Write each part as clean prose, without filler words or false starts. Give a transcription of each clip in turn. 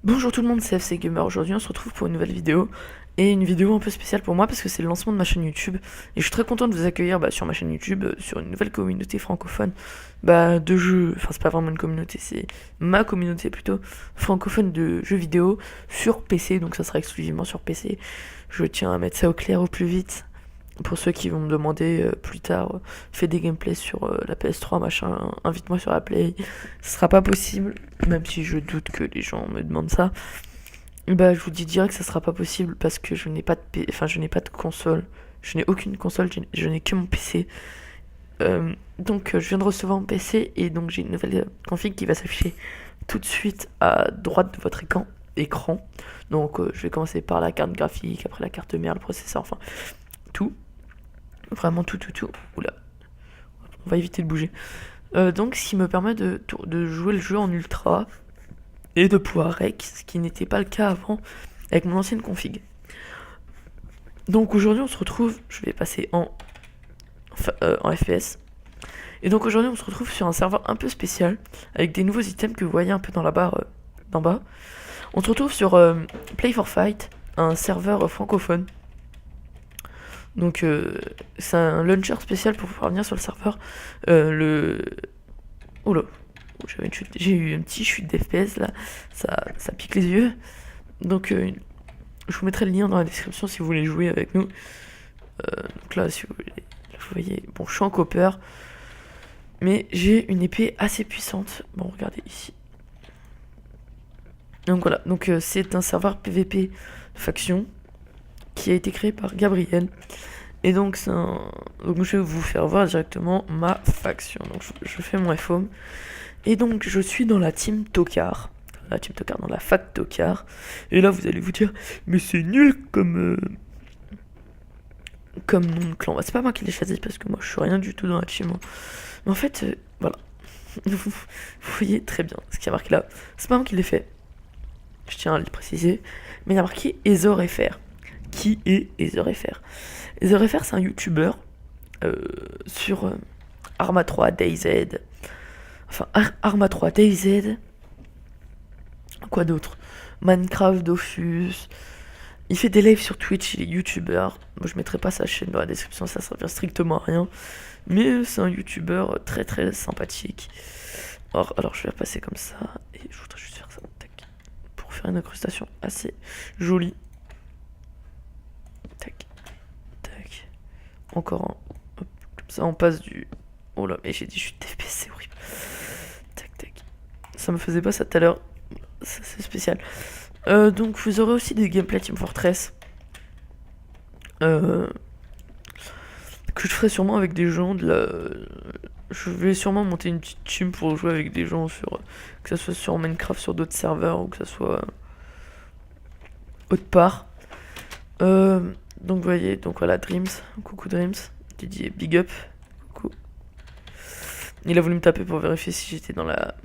Bonjour tout le monde, c'est FC Gamer. Aujourd'hui on se retrouve pour une nouvelle vidéo. Et une vidéo un peu spéciale pour moi parce que c'est le lancement de ma chaîne YouTube. Et je suis très content de vous accueillir sur ma chaîne YouTube, sur une nouvelle communauté francophone de jeux. Enfin, c'est pas vraiment une communauté, c'est ma communauté plutôt francophone de jeux vidéo sur PC. Donc ça sera exclusivement sur PC. Je tiens à mettre ça au clair au plus vite. Pour ceux qui vont me demander plus tard, fais des gameplays sur la PS3, machin, invite-moi sur la Play. Ce sera pas possible, même si je doute que les gens me demandent ça. Je vous dis direct que ça sera pas possible parce que je n'ai pas de je n'ai pas de console. Je n'ai aucune console, je n'ai que mon PC. Je viens de recevoir mon PC et donc j'ai une nouvelle config qui va s'afficher tout de suite à droite de votre écran. Donc je vais commencer par la carte graphique, après la carte mère, le processeur, enfin tout. Vraiment tout. Oula, on va éviter de bouger. Donc ce qui me permet de jouer le jeu en ultra et de pouvoir rec, ce qui n'était pas le cas avant avec mon ancienne config. Donc aujourd'hui on se retrouve, je vais passer en FPS. Et donc aujourd'hui on se retrouve sur un serveur un peu spécial, avec des nouveaux items que vous voyez un peu dans la barre d'en bas. On se retrouve sur Play for Fight, un serveur francophone. Donc c'est un launcher spécial pour pouvoir venir sur le serveur. Oula, j'ai eu une petite chute d'FPS là, ça pique les yeux. Donc je vous mettrai le lien dans la description si vous voulez jouer avec nous. Donc là, si vous voyez, bon, je suis en copper, mais j'ai une épée assez puissante. Bon, regardez ici. Donc voilà, donc c'est un serveur PVP faction qui a été créé par Gabriel. Et donc donc je vais vous faire voir directement ma faction. Donc je fais mon FOM. Et donc je suis dans la team Tokar. Dans la fac Tokar. Et là vous allez vous dire, mais c'est nul comme nom de clan. C'est pas moi qui l'ai choisi parce que moi je suis rien du tout dans la team. Mais en fait, voilà. Vous voyez très bien ce qu'il y a marqué là. C'est pas moi qui l'ai fait. Je tiens à le préciser. Mais il y a marqué EzorFR. Qui est EzorFR? EzorFR, c'est un YouTuber sur Arma 3, DayZ. Enfin, Arma 3, DayZ. Quoi d'autre? Minecraft, Dofus. Il fait des lives sur Twitch, il est youtubeur. Moi, je mettrai pas sa chaîne dans la description, ça servira strictement à rien. Mais c'est un youtubeur très sympathique. Alors je vais repasser comme ça. Et je voudrais juste faire ça. Tac. Pour faire une incrustation assez jolie. Tac. Encore un. Hop. Comme ça, on passe du. Oh là, mais j'ai dit chute d'FPS, c'est horrible. Tac. Ça me faisait pas ça tout à l'heure. C'est spécial. Donc vous aurez aussi des gameplays Team Fortress. Que je ferai sûrement avec des gens Je vais sûrement monter une petite team pour jouer avec des gens que ça soit sur Minecraft, sur d'autres serveurs ou que ça soit autre part. Donc vous voyez, donc voilà Dreams, coucou Dreams, Didier, big up, coucou. Il a voulu me taper pour vérifier si j'étais dans la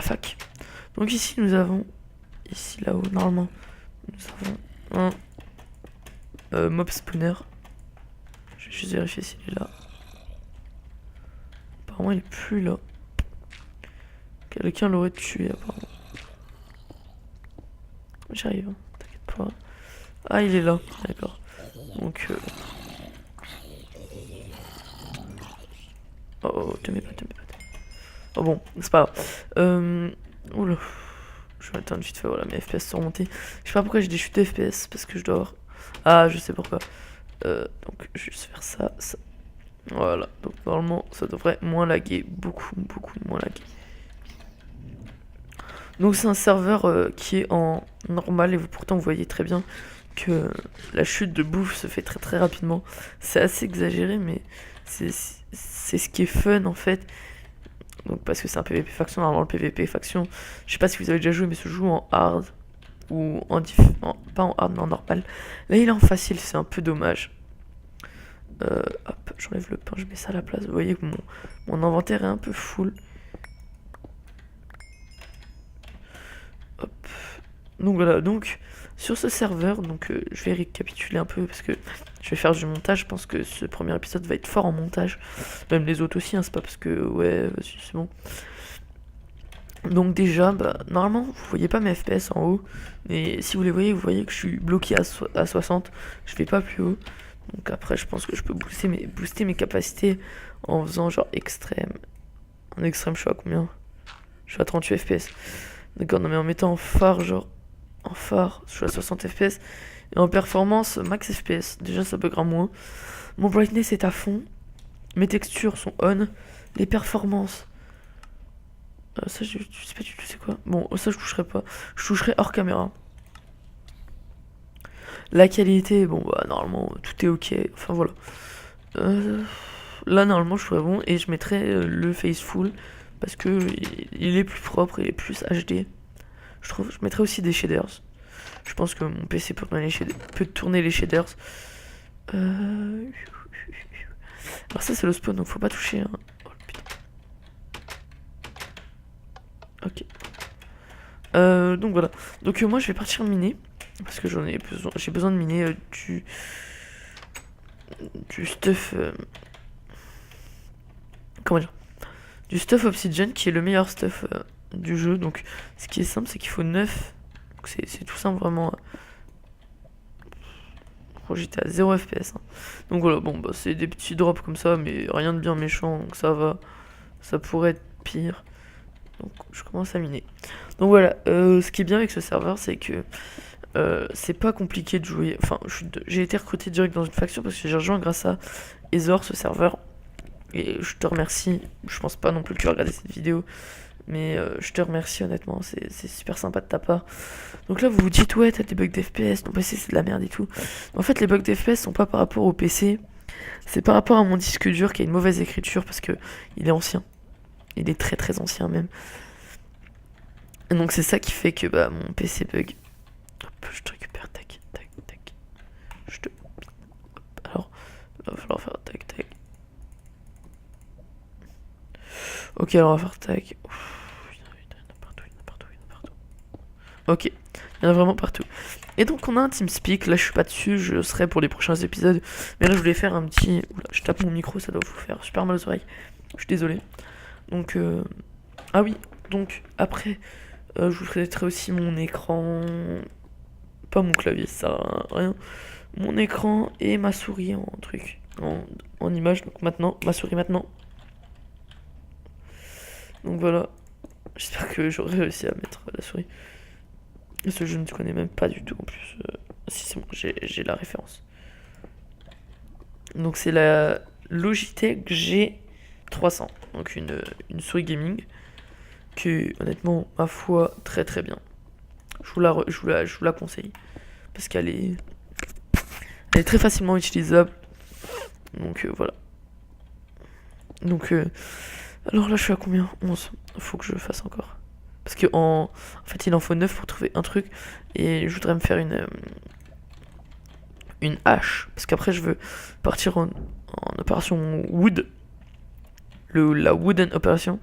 fac. Donc ici nous avons, ici là-haut normalement, nous avons un mob spawner. Je vais juste vérifier s'il est là. Apparemment il est plus là. Quelqu'un l'aurait tué apparemment. J'arrive, t'inquiète pas. Ah il est là, d'accord. Donc oh, te mets pas. Oh bon, c'est pas grave. Oula. Je vais attendre vite fait, voilà, mes FPS sont remontés. Je sais pas pourquoi j'ai des chutes de FPS, parce que je dois avoir... Ah, je sais pourquoi. Donc, je vais juste faire ça. Voilà, donc normalement, ça devrait moins laguer. Beaucoup moins laguer. Donc, c'est un serveur qui est en normal, et pourtant, vous voyez très bien que la chute de bouffe se fait très rapidement. C'est assez exagéré, mais c'est ce qui est fun, en fait. Donc parce que c'est un PVP faction, normalement le PVP faction, je sais pas si vous avez déjà joué, mais se joue en hard ou pas en hard mais en normal. Là il est en facile, c'est un peu dommage. Hop, j'enlève le pain, je mets ça à la place. Vous voyez que mon inventaire est un peu full. Hop, Donc voilà, donc sur ce serveur, je vais récapituler un peu parce que je vais faire du montage. Je pense que ce premier épisode va être fort en montage. Même les autres aussi, hein, c'est pas parce que ouais, c'est bon. Donc déjà, normalement, vous voyez pas mes FPS en haut. Mais si vous les voyez, vous voyez que je suis bloqué à 60. Je vais pas plus haut. Donc après, je pense que je peux booster mes capacités en faisant genre extrême. En extrême, je suis à combien? Je suis à 38 FPS. D'accord, non mais en mettant en phare, je suis à 60 FPS. Et en performance, max FPS. Déjà, ça buggera moins. Mon brightness est à fond. Mes textures sont on. Les performances. Ça, je sais pas du tout c'est quoi. Bon, ça, je toucherai pas. Je toucherai hors caméra. La qualité, bon, bah, normalement, tout est ok. Enfin, voilà. Là, normalement, je ferais bon. Et je mettrais le Faceful. Parce que il est plus propre, il est plus HD. Je trouve. Je mettrais aussi des shaders. Je pense que mon PC peut tourner les shaders. Alors ça c'est le spawn donc faut pas toucher. Hein. Oh putain. Ok. Donc voilà. Donc moi je vais partir miner. Parce que j'ai besoin de miner du stuff. Comment dire? Du stuff Obsidian qui est le meilleur stuff du jeu. Donc ce qui est simple c'est qu'il faut 9. Donc c'est tout simple vraiment. J'étais à 0 FPS. Hein. Donc voilà, bon, bah, c'est des petits drops comme ça, mais rien de bien méchant, donc ça va. Ça pourrait être pire. Donc je commence à miner. Donc voilà, ce qui est bien avec ce serveur, c'est que c'est pas compliqué de jouer. Enfin, j'ai été recruté direct dans une faction parce que j'ai rejoint grâce à Ezor, ce serveur. Et je te remercie. Je pense pas non plus que tu vas regarder cette vidéo. Mais je te remercie honnêtement, c'est super sympa de ta part. Donc là vous vous dites ouais t'as des bugs d'FPS, ton PC c'est de la merde et tout. En fait les bugs d'FPS sont pas par rapport au PC, c'est par rapport à mon disque dur qui a une mauvaise écriture parce que il est ancien. Il est très très ancien même. Et donc c'est ça qui fait que mon PC bug. Hop, je te récupère, tac, tac, tac. Alors, il va falloir faire tac, tac. Ok alors on va faire tac. Ok, il y en a vraiment partout. Et donc on a un TeamSpeak, là je suis pas dessus, je serai pour les prochains épisodes. Mais là je voulais faire un petit... Oula, je tape mon micro, ça doit vous faire super mal aux oreilles. Je suis désolé. Donc... Ah oui, donc après, je vous ferai aussi mon écran... Pas mon clavier, ça rien. Mon écran et ma souris en truc, en image. Donc maintenant, ma souris maintenant. Donc voilà. J'espère que j'aurai réussi à mettre la souris. Ce jeu ne te connais même pas du tout en plus. Si c'est bon, j'ai la référence. Donc c'est la Logitech G300. Donc une souris gaming. Qui honnêtement, ma foi, très très bien. Je vous la conseille. Parce qu'elle est très facilement utilisable. Donc voilà. Donc alors là je suis à combien? 11. Faut que je fasse encore. Parce que en fait il en faut 9 pour trouver un truc. Et je voudrais me faire une hache. Parce qu'après je veux partir en opération wood. La wooden opération.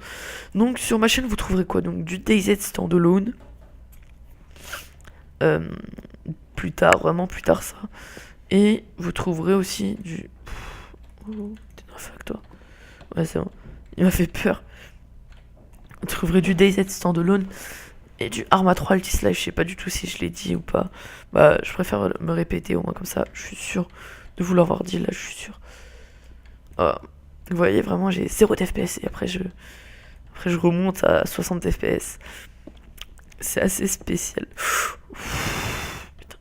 Donc sur ma chaîne vous trouverez quoi? Donc du DayZ standalone. Plus tard, vraiment plus tard ça. Et vous trouverez aussi du... Oh, t'es dans la fac toi? Ouais c'est bon. Il m'a fait peur. Vous trouverez du DayZ standalone et du Arma 3 Altis-Life. Je sais pas du tout si je l'ai dit ou pas. Je préfère me répéter au moins comme ça. Je suis sûr de vous l'avoir dit là, je suis sûr. Vous voyez vraiment j'ai 0 FPS et après je remonte à 60 FPS. C'est assez spécial. Putain.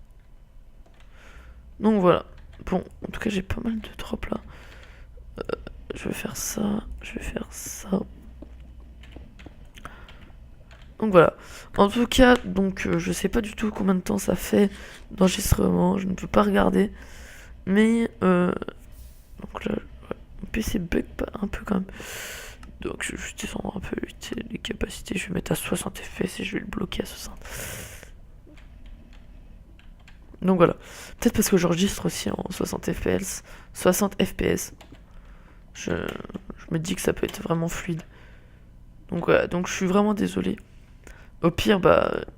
Donc voilà. Bon, en tout cas j'ai pas mal de drops là. Je vais faire ça. Donc voilà. En tout cas, je sais pas du tout combien de temps ça fait d'enregistrement. Je ne peux pas regarder. Mais donc là, mon PC bug pas un peu quand même. Donc je vais descendre un peu les capacités. Je vais mettre à 60 FPS et je vais le bloquer à 60. Donc voilà. Peut-être parce que j'enregistre aussi en 60 FPS. 60 FPS. Je me dis que ça peut être vraiment fluide. Donc voilà. Donc je suis vraiment désolé. Au pire,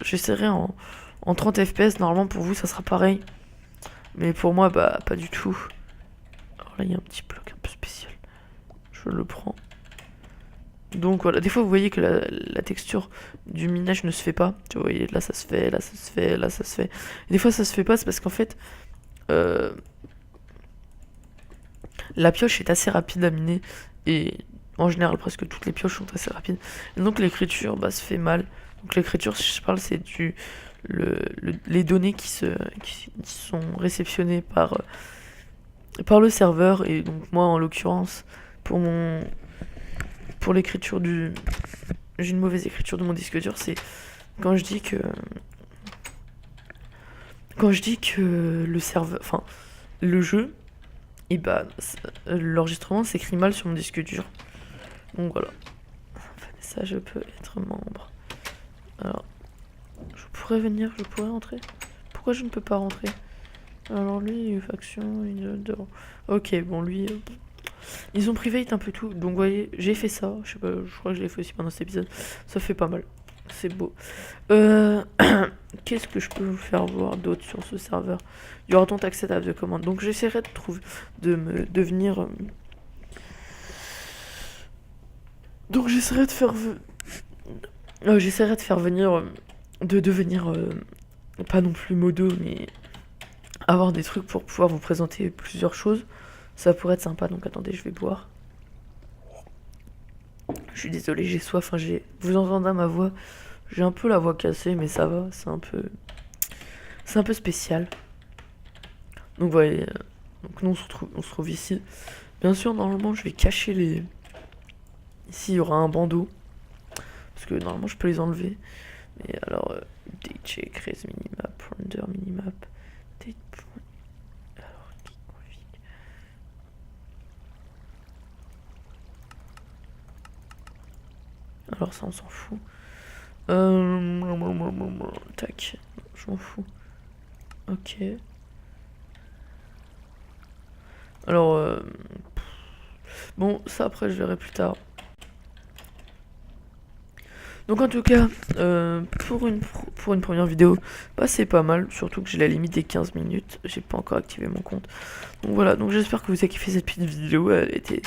j'essaierai en en 30 FPS. Normalement pour vous ça sera pareil. Mais pour moi bah pas du tout. Alors là il y a un petit bloc un peu spécial. Je le prends. Donc voilà, des fois vous voyez que la texture du minage ne se fait pas. Vous voyez, là ça se fait, là ça se fait, là ça se fait. Et des fois ça se fait pas, c'est parce qu'en fait, la pioche est assez rapide à miner. Et en général, presque toutes les pioches sont assez rapides. Et donc l'écriture bah, se fait mal. Donc l'écriture, si je parle, c'est les données qui sont réceptionnées par le serveur. Et donc moi, en l'occurrence, pour l'écriture j'ai une mauvaise écriture de mon disque dur, c'est quand je dis que le serveur, enfin le jeu, et bah l'enregistrement s'écrit mal sur mon disque dur. Donc voilà. Ça je peux être membre. Alors je pourrais rentrer. Pourquoi je ne peux pas rentrer? Alors lui, faction, ok, bon lui. Ils ont private un peu tout, donc vous voyez, j'ai fait ça, je sais pas, je crois que je l'ai fait aussi pendant cet épisode, ça fait pas mal, c'est beau. Qu'est-ce que je peux vous faire voir d'autre sur ce serveur? Il y aura tant accès à de commandes, donc j'essaierai de venir... Donc j'essaierai de faire venir, de devenir, pas non plus modo, mais avoir des trucs pour pouvoir vous présenter plusieurs choses. Ça pourrait être sympa, donc attendez, je vais boire. Je suis désolé, j'ai soif, vous entendez ma voix. J'ai un peu la voix cassée, mais ça va, c'est un peu spécial. Donc voilà, donc nous on se trouve ici. Bien sûr, normalement, je vais cacher les... Ici, il y aura un bandeau. Parce que normalement, je peux les enlever. Mais alors, DJ, create minimap, render minimap, date point. Alors, config. Alors ça on s'en fout. Tac, je m'en fous. Ok. Alors bon, ça après je verrai plus tard. Donc en tout cas, pour une première vidéo, bah c'est pas mal, surtout que j'ai la limite des 15 minutes, j'ai pas encore activé mon compte. Donc voilà, donc j'espère que vous avez kiffé cette petite vidéo, elle était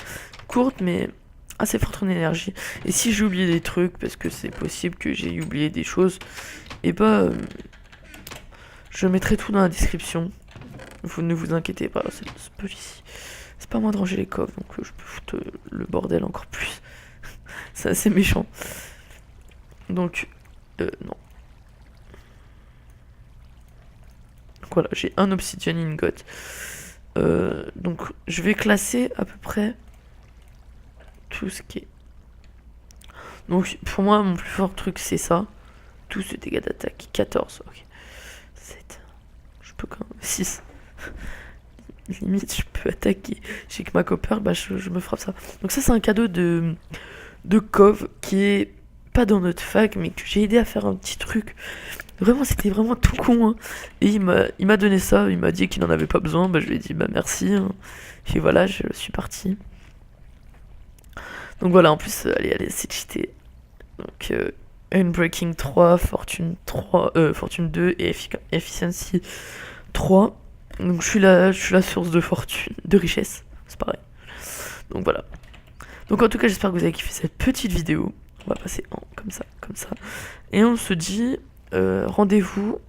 courte mais assez forte en énergie. Et si j'ai oublié des trucs, parce que c'est possible que j'ai oublié des choses, et bah je mettrai tout dans la description. Vous ne vous inquiétez pas, c'est pas moi de ranger les coffres, donc je peux foutre le bordel encore plus. C'est assez méchant. Donc, non. Donc voilà, j'ai un obsidian ingot. Donc, je vais classer à peu près tout ce qui est... Donc, pour moi, mon plus fort truc, c'est ça. Tout ce dégâts d'attaque. 14, ok. 7. Je peux quand même... 6. Limite, je peux attaquer. J'ai que ma copper, bah, je me frappe ça. Donc ça, c'est un cadeau de Cove qui est... pas dans notre fac, mais que j'ai aidé à faire un petit truc. Vraiment, c'était vraiment tout con. Hein. Et il m'a donné ça, il m'a dit qu'il n'en avait pas besoin. Bah, je lui ai dit, bah merci. Hein. Et voilà, je suis parti. Donc voilà, en plus, allez, c'est cheaté. Donc, Unbreaking 3, Fortune 2 et Efficiency 3. Donc, je suis la source de fortune, de richesse. C'est pareil. Donc voilà. Donc en tout cas, j'espère que vous avez kiffé cette petite vidéo. On va passer comme ça. Et on se dit rendez-vous.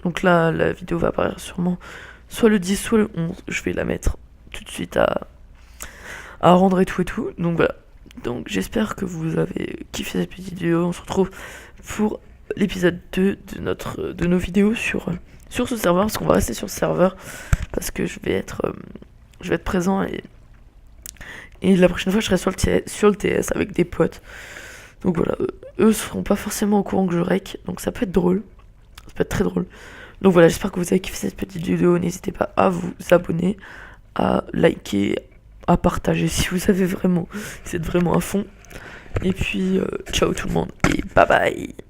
Donc là, la vidéo va apparaître sûrement soit le 10, soit le 11. Je vais la mettre tout de suite à rendre et tout. Donc voilà. Donc j'espère que vous avez kiffé cette petite vidéo. On se retrouve pour l'épisode 2 de nos vidéos sur ce serveur. Parce qu'on va rester sur ce serveur. Parce que je vais être présent. Et la prochaine fois, je serai sur le TS avec des potes. Donc voilà, eux seront pas forcément au courant que je rec, donc ça peut être drôle. Ça peut être très drôle. Donc voilà, j'espère que vous avez kiffé cette petite vidéo. N'hésitez pas à vous abonner, à liker, à partager si vous êtes vraiment à fond. Et puis, ciao tout le monde et bye bye.